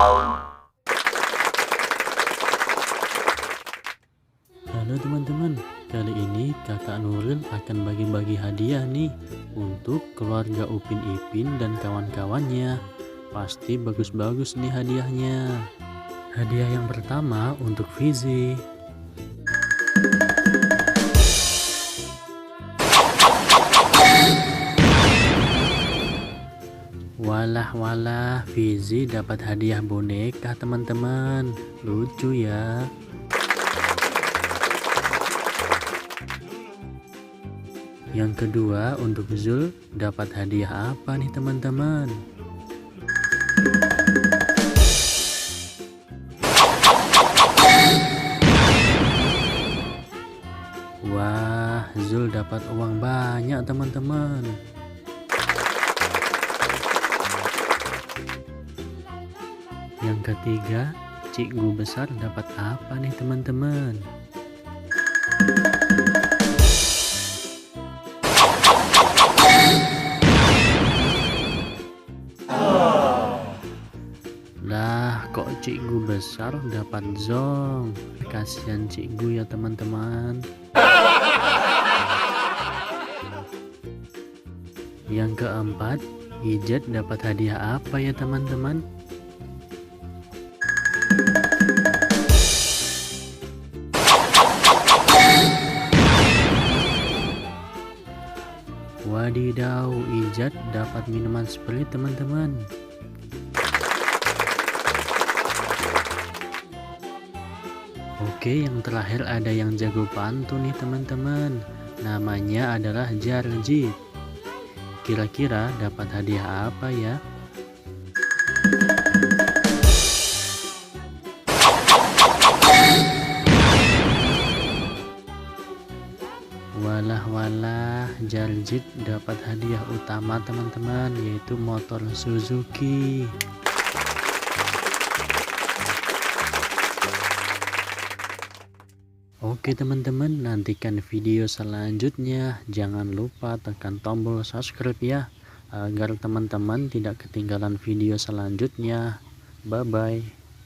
Halo teman-teman, kali ini kakak Nuril akan bagi-bagi hadiah nih untuk keluarga Upin Ipin dan kawan-kawannya. Pasti bagus-bagus nih hadiahnya. Hadiah yang pertama untuk Fizi. Walah, Fizi dapat hadiah boneka teman-teman. Lucu ya. Yang kedua untuk Zul, dapat hadiah apa nih teman-teman? Wah, Zul dapat uang banyak teman-teman. Yang ketiga, Cikgu besar dapat apa nih teman-teman? Lah, kok Cikgu besar dapat zong? Kasihan Cikgu ya teman-teman. Yang keempat, Ijat dapat hadiah apa ya teman-teman? Wadidaw, Ijat dapat minuman Sprite teman-teman. Oke, yang terakhir ada yang jago pantun nih teman-teman. Namanya adalah Jarjit. Kira-kira dapat hadiah apa ya? Walah, Jarjit dapat hadiah utama teman-teman, yaitu motor Suzuki. Oke teman-teman, nantikan video selanjutnya. Jangan lupa tekan tombol subscribe ya, agar teman-teman tidak ketinggalan video selanjutnya. Bye bye.